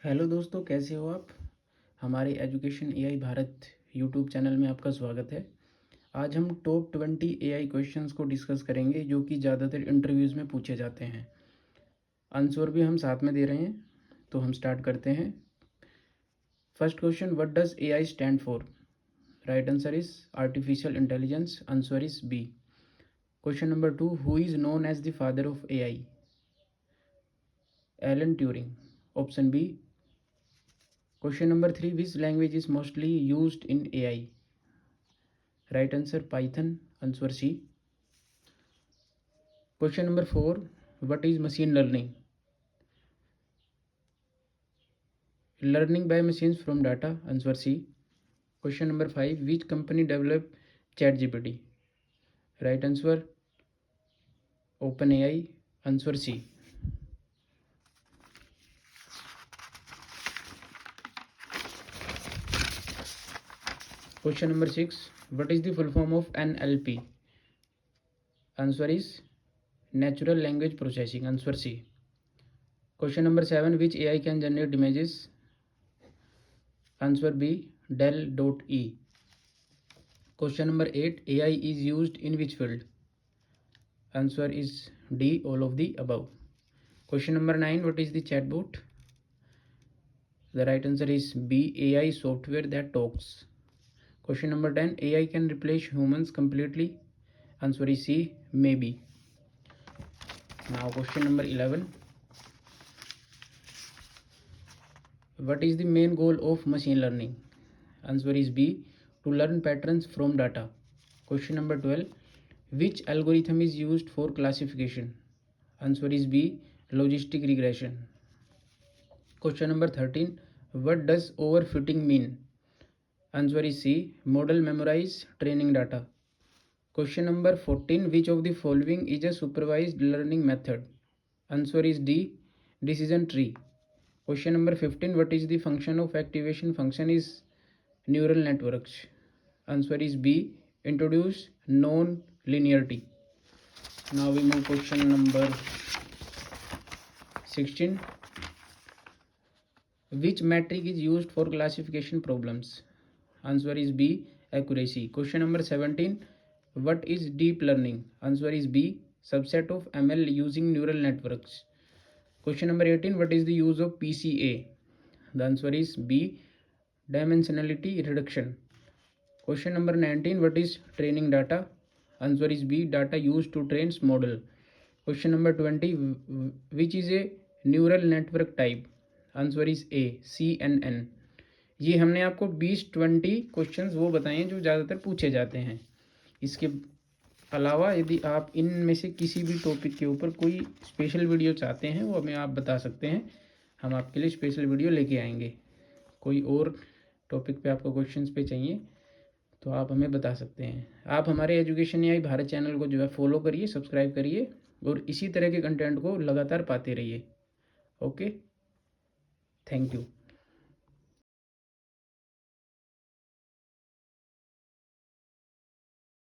Hello दोस्तों, कैसे हो आप। हमारे education AI Bharat YouTube channel में आपका स्वागत है। आज हम टॉप 20 एआई क्वेश्चंस को डिस्कस करेंगे जो कि ज़्यादातर इंटरव्यूज़ में पूछे जाते हैं। आंसर भी हम साथ में दे रहे हैं, तो हम स्टार्ट करते हैं। First question, what does AI stand for. Right answer is artificial intelligence. Answer is B. Question number 2, who is known as the father of AI. Alan Turing. Option B. Question number 3, which language is mostly used in AI? Right answer, Python. Answer C. Question number 4, what is machine learning? Learning by machines from data. Answer C. Question number 5, which company developed ChatGPT? Right answer, OpenAI. Answer C. Question number 6, what is the full form of NLP? Answer is natural language processing. Answer C. Question number 7, which AI can generate images? Answer B, Dell.E. Question number 8, AI is used in which field? Answer is D, all of the above. Question number 9, what is the chatbot? The right answer is B, AI software that talks. Question number 10, AI can replace humans completely. Answer is C, maybe. Now question number 11, what is the main goal of machine learning? Answer is B, to learn patterns from data. Question number 12, which algorithm is used for classification? Answer is B, logistic regression. Question number 13, what does overfitting mean? Answer is C, model memorize training data. Question number 14, which of the following is a supervised learning method? Answer is D, decision tree. Question number 15, what is the function of activation function is neural networks? Answer is B, introduce non-linearity. Now we move question number 16, which metric is used for classification problems? Answer is B, accuracy. Question number 17, what is deep learning? Answer is B, subset of ML using neural networks. Question number 18, what is the use of PCA? The answer is B, dimensionality reduction. Question number 19, what is training data? Answer is B, data used to train model. Question number 20, which is a neural network type? Answer is a, CNN. ये हमने आपको 20-20 questions वो बताए हैं जो ज़्यादातर पूछे जाते हैं। इसके अलावा यदि आप इनमें से किसी भी टॉपिक के ऊपर कोई स्पेशल वीडियो चाहते हैं वो हमें आप बता सकते हैं, हम आपके लिए स्पेशल वीडियो लेके आएंगे। कोई और टॉपिक पे आपको क्वेश्चंस पे चाहिए तो आप हमें बता सकते हैं। आप हमारे एजुकेशन एआई भारत चैनल को जो है फॉलो करिए, सब्सक्राइब करिए और इसी तरह के कंटेंट को लगातार पाते रहिए। Okay, thank you.